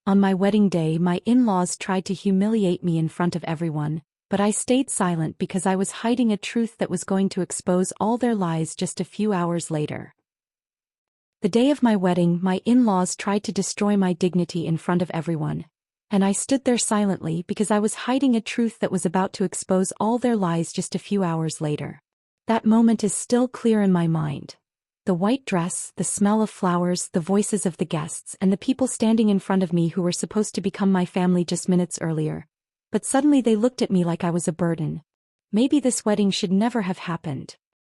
On my wedding day, my in-laws tried to humiliate me in front of everyone, but I stayed silent because I was hiding a truth that was going to expose all their lies just a few hours later. The day of my wedding, my in-laws tried to destroy my dignity in front of everyone, and I stood there silently because I was hiding a truth that was about to expose all their lies just a few hours later. That moment is still clear in my mind. The white dress, the smell of flowers, the voices of the guests, and the people standing in front of me who were supposed to become my family just minutes earlier. But suddenly they looked at me like I was a burden. Maybe this wedding should never have happened.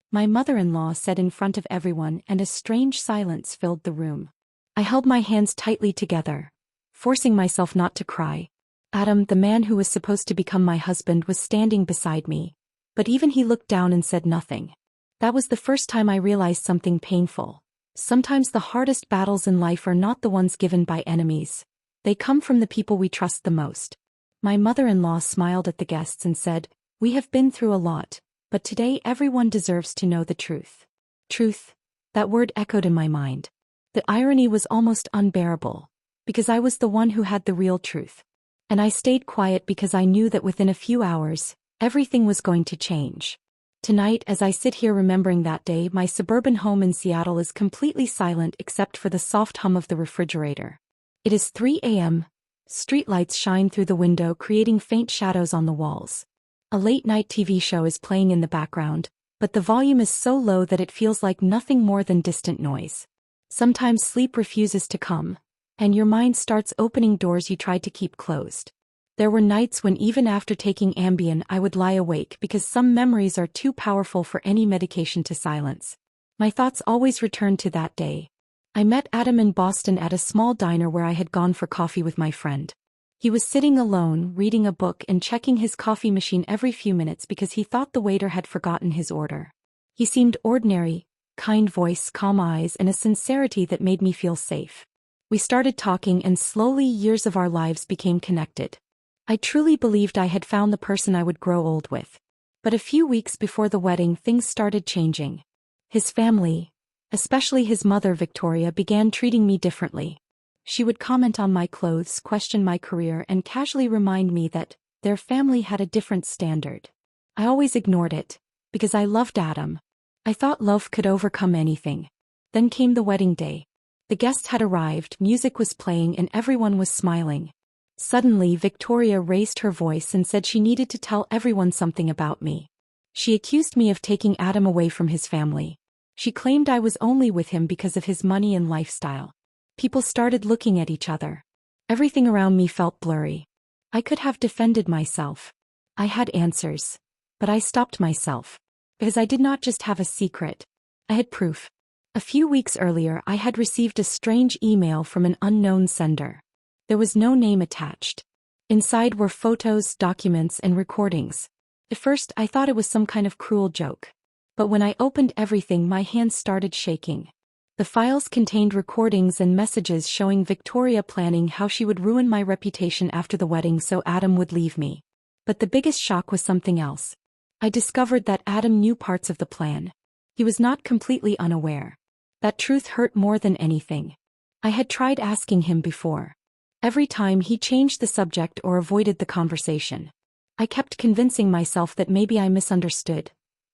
My mother-in-law said in front of everyone, and a strange silence filled the room. I held my hands tightly together, forcing myself not to cry. Adam, the man who was supposed to become my husband, was standing beside me, but even he looked down and said nothing. That was the first time I realized something painful. Sometimes the hardest battles in life are not the ones given by enemies. They come from the people we trust the most. My mother-in-law smiled at the guests and said, "We have been through a lot, but today everyone deserves to know the truth." Truth. That word echoed in my mind. The irony was almost unbearable, because I was the one who had the real truth. And I stayed quiet because I knew that within a few hours, everything was going to change. Tonight, as I sit here remembering that day, my suburban home in Seattle is completely silent except for the soft hum of the refrigerator. It is 3 a.m. Streetlights shine through the window, creating faint shadows on the walls. A late-night TV show is playing in the background, but the volume is so low that it feels like nothing more than distant noise. Sometimes sleep refuses to come, and your mind starts opening doors you tried to keep closed. There were nights when even after taking Ambien I would lie awake because some memories are too powerful for any medication to silence. My thoughts always returned to that day. I met Adam in Boston at a small diner where I had gone for coffee with my friend. He was sitting alone, reading a book and checking his coffee machine every few minutes because he thought the waiter had forgotten his order. He seemed ordinary, kind voice, calm eyes, and a sincerity that made me feel safe. We started talking, and slowly years of our lives became connected. I truly believed I had found the person I would grow old with. But a few weeks before the wedding, things started changing. His family, especially his mother Victoria, began treating me differently. She would comment on my clothes, question my career, and casually remind me that their family had a different standard. I always ignored it, because I loved Adam. I thought love could overcome anything. Then came the wedding day. The guests had arrived, music was playing, and everyone was smiling. Suddenly, Victoria raised her voice and said she needed to tell everyone something about me. She accused me of taking Adam away from his family. She claimed I was only with him because of his money and lifestyle. People started looking at each other. Everything around me felt blurry. I could have defended myself. I had answers. But I stopped myself. Because I did not just have a secret. I had proof. A few weeks earlier, I had received a strange email from an unknown sender. There was no name attached. Inside were photos, documents, and recordings. At first, I thought it was some kind of cruel joke. But when I opened everything, my hands started shaking. The files contained recordings and messages showing Victoria planning how she would ruin my reputation after the wedding so Adam would leave me. But the biggest shock was something else. I discovered that Adam knew parts of the plan. He was not completely unaware. That truth hurt more than anything. I had tried asking him before. Every time he changed the subject or avoided the conversation. I kept convincing myself that maybe I misunderstood.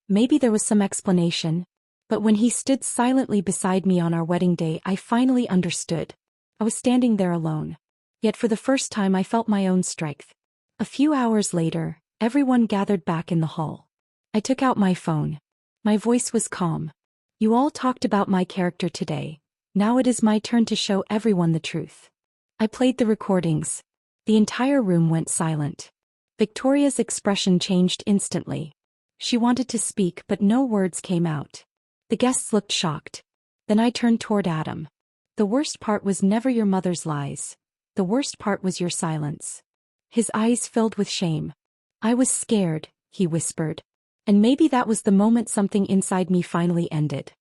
Maybe there was some explanation. But when he stood silently beside me on our wedding day, I finally understood. I was standing there alone. Yet for the first time I felt my own strength. A few hours later, everyone gathered back in the hall. I took out my phone. My voice was calm. "You all talked about my character today. Now it is my turn to show everyone the truth." I played the recordings. The entire room went silent. Victoria's expression changed instantly. She wanted to speak, but no words came out. The guests looked shocked. Then I turned toward Adam. "The worst part was never your mother's lies. The worst part was your silence." His eyes filled with shame. "I was scared," he whispered. And maybe that was the moment something inside me finally ended.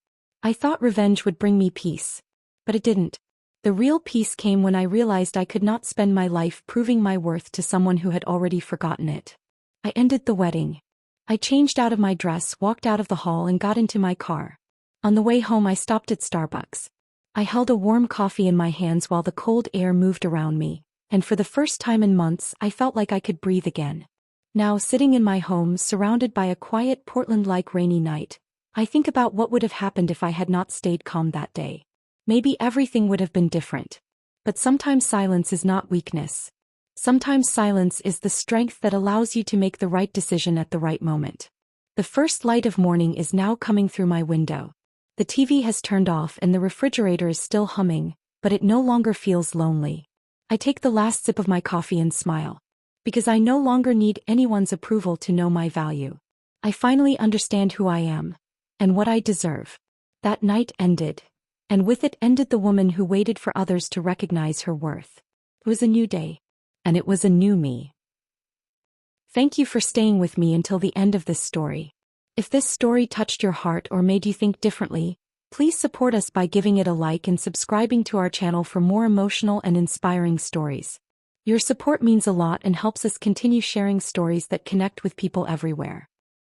I thought revenge would bring me peace. But it didn't. The real peace came when I realized I could not spend my life proving my worth to someone who had already forgotten it. I ended the wedding. I changed out of my dress, walked out of the hall, and got into my car. On the way home, I stopped at Starbucks. I held a warm coffee in my hands while the cold air moved around me. And for the first time in months, I felt like I could breathe again. Now, sitting in my home, surrounded by a quiet Portland-like rainy night, I think about what would have happened if I had not stayed calm that day. Maybe everything would have been different. But sometimes silence is not weakness. Sometimes silence is the strength that allows you to make the right decision at the right moment. The first light of morning is now coming through my window. The TV has turned off and the refrigerator is still humming, but it no longer feels lonely. I take the last sip of my coffee and smile. Because I no longer need anyone's approval to know my value. I finally understand who I am. And what I deserve. That night ended. And with it ended the woman who waited for others to recognize her worth. It was a new day. And it was a new me. Thank you for staying with me until the end of this story. If this story touched your heart or made you think differently, please support us by giving it a like and subscribing to our channel for more emotional and inspiring stories. Your support means a lot and helps us continue sharing stories that connect with people everywhere.